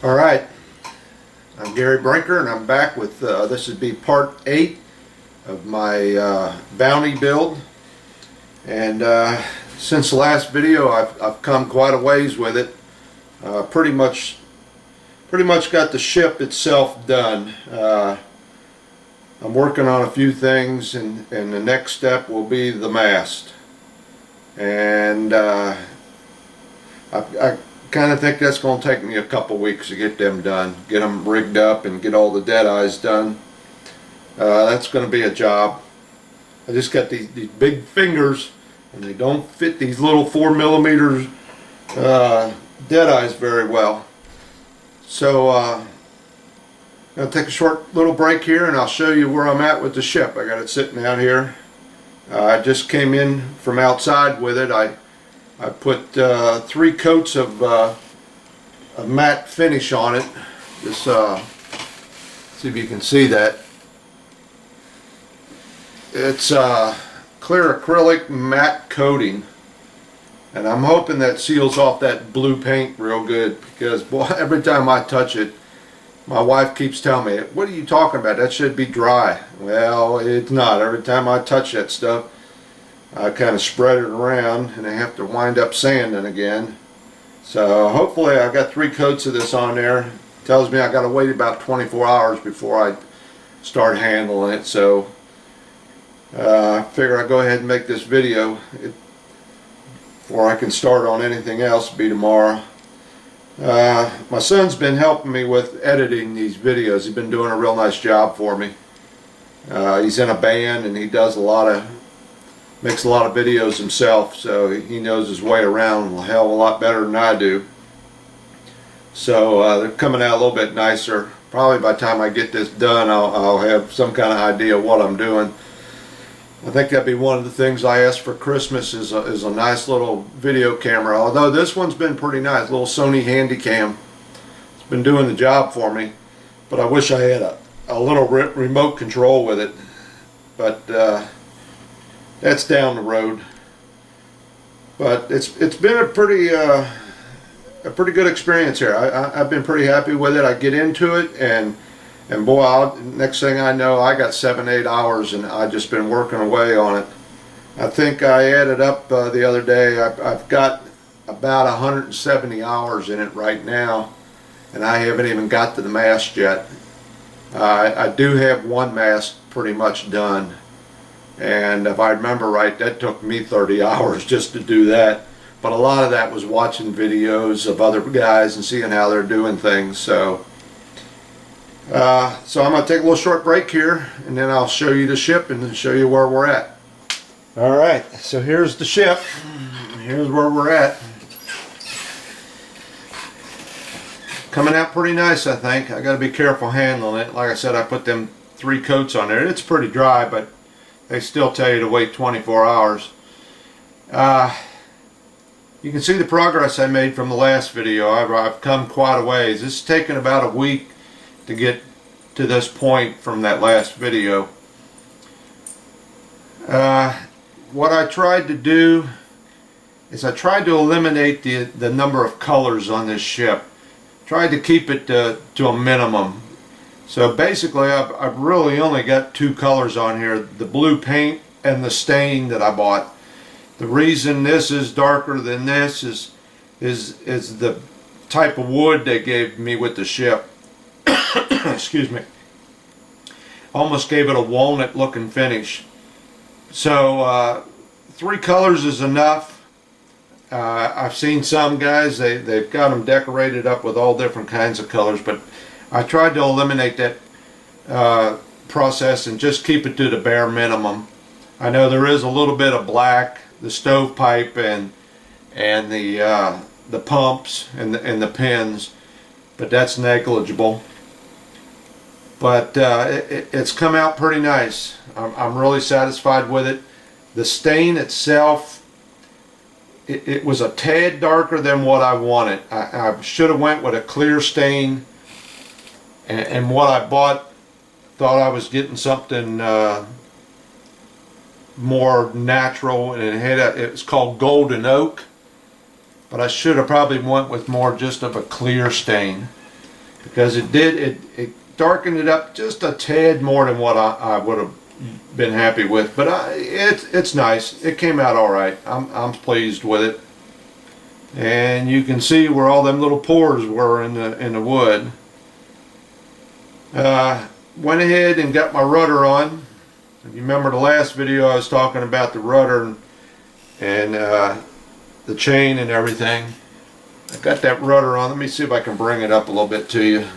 Alright, I'm Gary Brinker and I'm back with, this would be part 8 of my Bounty build. And since the last video I've come quite a ways with it. Pretty much got the ship itself done. I'm working on a few things, and the next step will be the mast. And I kind of think that's going to take me a couple weeks to get them done, get them rigged up and get all the dead eyes done. That's going to be a job. I just got these big fingers and they don't fit these little 4mm dead eyes very well. So I'm going to take a short little break here and I'll show you where I'm at with the ship. I got it sitting out here. I just came in from outside with it. I put 3 coats of matte finish on it. Just see if you can see that. It's clear acrylic matte coating, and I'm hoping that seals off that blue paint real good, because boy, every time I touch it, my wife keeps telling me, "What are you talking about? That should be dry." Well, it's not. Every time I touch that stuff, I kind of spread it around and I have to wind up sanding again. So hopefully I got 3 coats of this on there. Tells me I got to wait about 24 hours before I start handling it. So I figure I'll go ahead and make this video before I can start on anything else. It'll be tomorrow. My son's been helping me with editing these videos. He's been doing a real nice job for me. He's in a band and he does makes a lot of videos himself, so he knows his way around a hell of a lot better than I do. So they're coming out a little bit nicer. Probably by the time I get this done, I'll have some kind of idea of what I'm doing. I think that'd be one of the things I asked for Christmas is a nice little video camera. Although this one's been pretty nice, little Sony Handycam. It's been doing the job for me, but I wish I had a little remote control with it. But that's down the road. But it's been a pretty good experience here. I've been pretty happy with it. I get into it and boy, next thing I know, I got 7-8 hours and I've just been working away on it. I think I added up the other day, I've got about 170 hours in it right now, and I haven't even got to the mast yet. I do have one mast pretty much done, and if I remember right, that took me 30 hours just to do that. But a lot of that was watching videos of other guys and seeing how they're doing things. So I'm going to take a little short break here, and then I'll show you the ship and show you where we're at. Alright, so here's the ship. Here's where we're at. Coming out pretty nice, I think. I got to be careful handling it. Like I said, I put them 3 coats on there. It's pretty dry, but they still tell you to wait 24 hours. You can see the progress I made from the last video. I've come quite a ways. It's taken about a week to get to this point from that last video. What I tried to do is I tried to eliminate the number of colors on this ship. Tried to keep it to a minimum. So basically I've really only got 2 colors on here, the blue paint and the stain that I bought. The reason this is darker than this is the type of wood they gave me with the ship. Excuse me. Almost gave it a walnut looking finish. So 3 colors is enough. I've seen some guys, they've got them decorated up with all different kinds of colors, but I tried to eliminate that process and just keep it to the bare minimum. I know there is a little bit of black, the stovepipe and the pumps and the pins, but that's negligible. But it's come out pretty nice. I'm really satisfied with it. The stain itself, it was a tad darker than what I wanted. I should have went with a clear stain, and what I bought, thought I was getting something more natural, and it's called golden oak, but I should have probably went with more just of a clear stain. because it darkened it up just a tad more than what I would have been happy with, but it's nice. It came out all right. I'm pleased with it, and you can see where all them little pores were in the wood. Went ahead and got my rudder on. If you remember the last video, I was talking about the rudder and the chain and everything. I got that rudder on. Let me see if I can bring it up a little bit to you.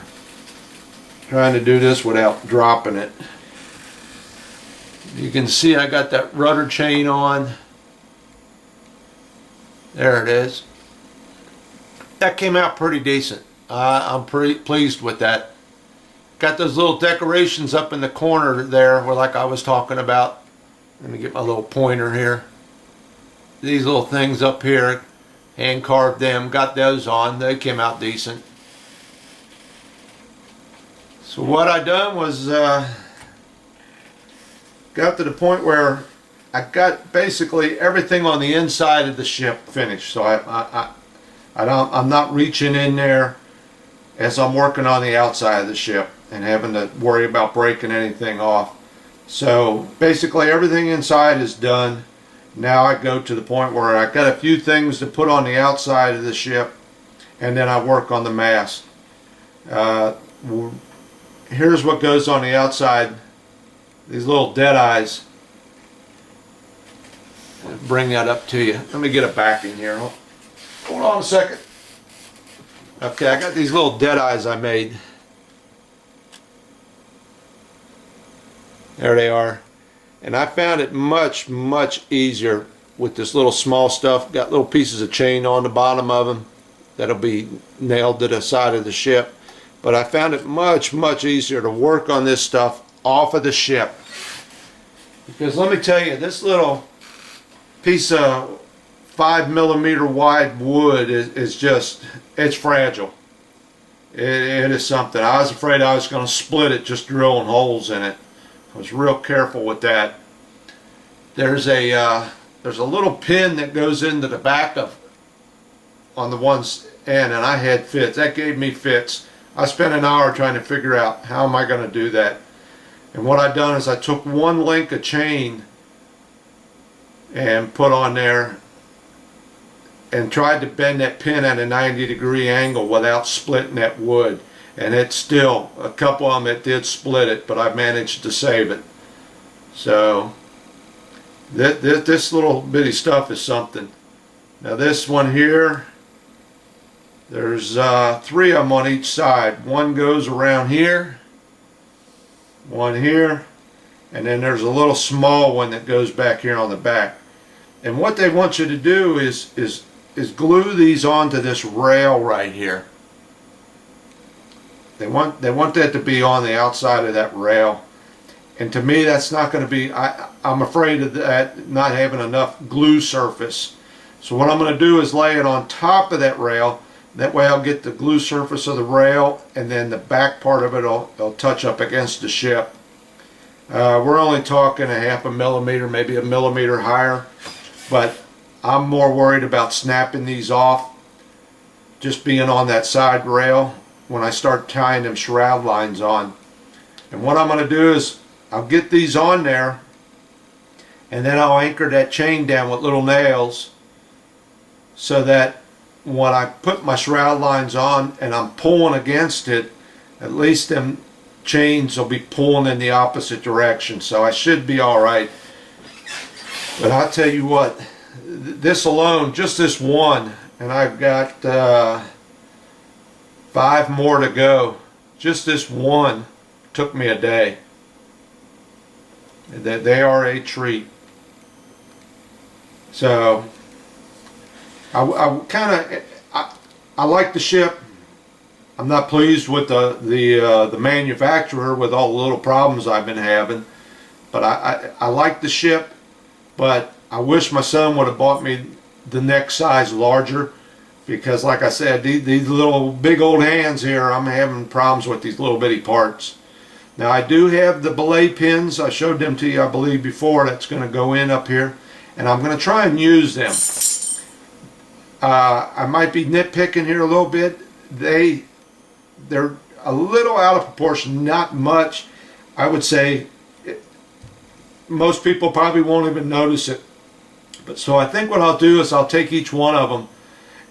Trying to do this without dropping it. You can see I got that rudder chain on. There it is. That came out pretty decent. I'm pretty pleased with that. Got those little decorations up in the corner there where, like I was talking about. Let me get my little pointer here. These little things up here, hand carved them, got those on. They came out decent. So what I done was got to the point where I got basically everything on the inside of the ship finished. So I'm not reaching in there as I'm working on the outside of the ship and having to worry about breaking anything off. So basically everything inside is done. Now I go to the point where I got a few things to put on the outside of the ship, and then I work on the mast. Here's what goes on the outside. These little dead eyes. I'll bring that up to you. Let me get it back in here. Hold on a second. Okay, I got these little dead eyes I made. There they are. And I found it much easier with this little small stuff. Got little pieces of chain on the bottom of them that'll be nailed to the side of the ship. But I found it much easier to work on this stuff off of the ship. Because let me tell you, this little piece of 5mm wide wood is just, it's fragile. It is something. I was afraid I was going to split it just drilling holes in it. I was real careful with that. There's a little pin that goes into the back of on the one end, and I had fits. That gave me fits. I spent an hour trying to figure out how am I going to do that. And what I done is I took one link of chain and put on there and tried to bend that pin at a 90-degree angle without splitting that wood. And it's still, a couple of them it did split it, but I managed to save it. So this little bitty stuff is something. Now this one here, there's 3 of them on each side. One goes around here, one here, and then there's a little small one that goes back here on the back. And what they want you to do is glue these onto this rail right here. They want that to be on the outside of that rail, and to me that's not going to be. I'm afraid of that not having enough glue surface. So what I'm going to do is lay it on top of that rail. That way I'll get the glue surface of the rail, and then the back part of it will touch up against the ship. We're only talking 0.5 millimeter, maybe 1 millimeter higher, but I'm more worried about snapping these off just being on that side rail when I start tying them shroud lines on. And what I'm going to do is I'll get these on there, and then I'll anchor that chain down with little nails so that when I put my shroud lines on and I'm pulling against it, at least them chains will be pulling in the opposite direction, so I should be alright. But I'll tell you what, this alone, just this one, and I've got 5 more to go. Just this one took me a day. They are a treat. So I like the ship. I'm not pleased with the manufacturer with all the little problems I've been having, but I like the ship. But I wish my son would have bought me the next size larger, because like I said, these little big old hands here, I'm having problems with these little bitty parts. Now I do have the belay pins. I showed them to you, I believe, before. That's going to go in up here, and I'm going to try and use them. I might be nitpicking here a little bit. a little out of proportion, not much. I would say most people probably won't even notice it. But so I think what I'll do is I'll take each one of them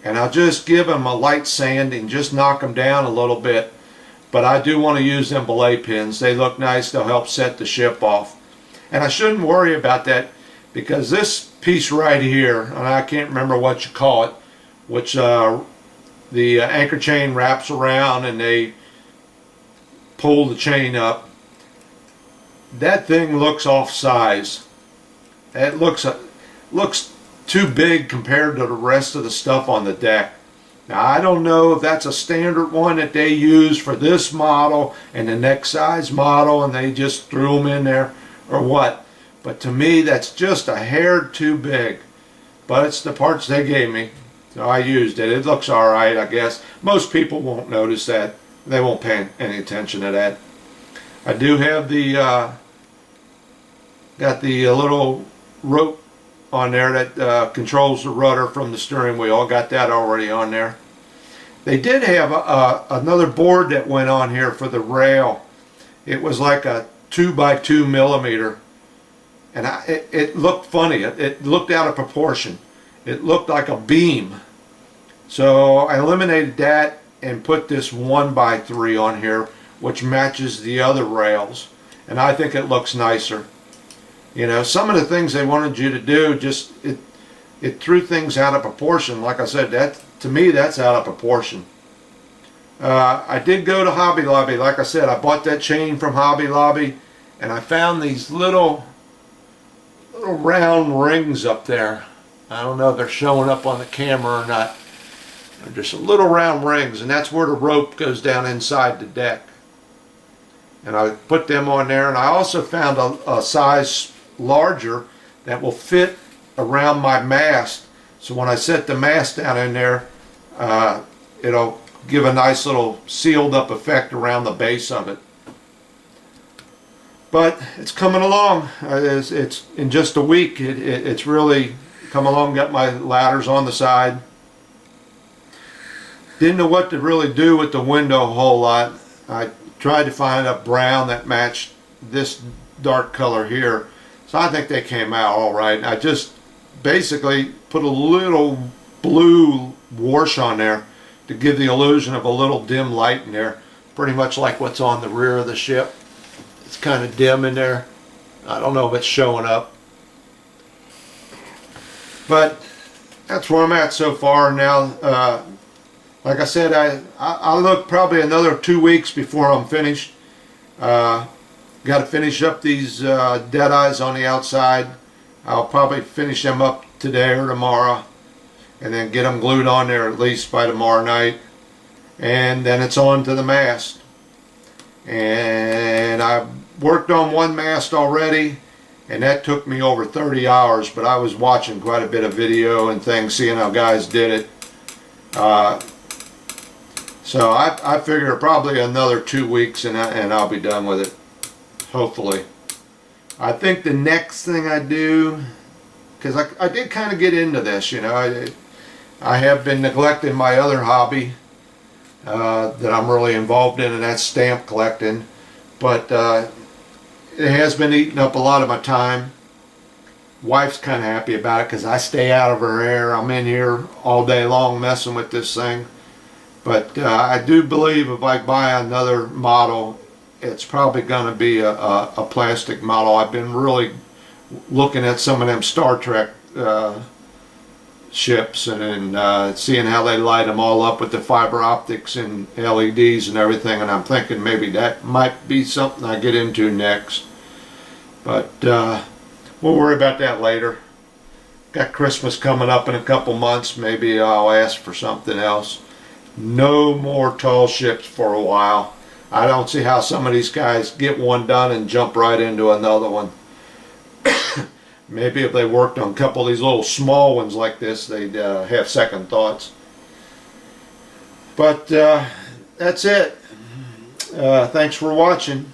and I'll just give them a light sanding, just knock them down a little bit. But I do want to use them belay pins. They look nice. They'll help set the ship off. And I shouldn't worry about that because this piece right here, and I can't remember what you call it, which the anchor chain wraps around and they pull the chain up. That thing looks off size. It looks too big compared to the rest of the stuff on the deck. Now I don't know if that's a standard one that they use for this model and the next size model and they just threw them in there or what. But to me that's just a hair too big. But it's the parts they gave me. So I used it. It looks alright, I guess. Most people won't notice that. They won't pay any attention to that. I do have the got the little rope on there that controls the rudder from the steering wheel. I got that already on there. They did have another board that went on here for the rail. It was like a 2x2 millimeter, and it looked funny. It looked out of proportion. It looked like a beam. So I eliminated that and put this 1x3 on here, which matches the other rails, and I think it looks nicer. You know, some of the things they wanted you to do, just it threw things out of proportion. Like I said, that to me that's out of proportion. I did go to Hobby Lobby. Like I said, I bought that chain from Hobby Lobby, and I found these little round rings up there. I don't know if they're showing up on the camera or not. They're just little round rings, and that's where the rope goes down inside the deck. And I put them on there, and I also found a size larger that will fit around my mast. So when I set the mast down in there, it'll give a nice little sealed up effect around the base of it. But it's coming along. It's in just a week. It's really come along. Got my ladders on the side. Didn't know what to really do with the window a whole lot. I tried to find a brown that matched this dark color here. So I think they came out all right. I just basically put a little blue wash on there to give the illusion of a little dim light in there. Pretty much like what's on the rear of the ship. It's kind of dim in there. I don't know if it's showing up. But that's where I'm at so far now. Like I said, I'll look probably another 2 weeks before I'm finished. Got to finish up these dead eyes on the outside. I'll probably finish them up today or tomorrow, and then get them glued on there at least by tomorrow night. And then it's on to the mast. And I've worked on one mast already, and that took me over 30 hours, but I was watching quite a bit of video and things, seeing how guys did it. So I figure probably another 2 weeks and I'll be done with it, hopefully. I think the next thing I do, because I did kind of get into this, you know, I have been neglecting my other hobby that I'm really involved in, and that's stamp collecting. But it has been eating up a lot of my time. Wife's kind of happy about it because I stay out of her hair. I'm in here all day long messing with this thing. But I do believe if I buy another model, it's probably going to be a plastic model. I've been really looking at some of them Star Trek ships and seeing how they light them all up with the fiber optics and LEDs and everything, and I'm thinking maybe that might be something I get into next. But we'll worry about that later. Got Christmas coming up in a couple months. Maybe I'll ask for something else. No more tall ships for a while. I don't see how some of these guys get one done and jump right into another one. Maybe if they worked on a couple of these little small ones like this, they'd have second thoughts. But that's it. Thanks for watching.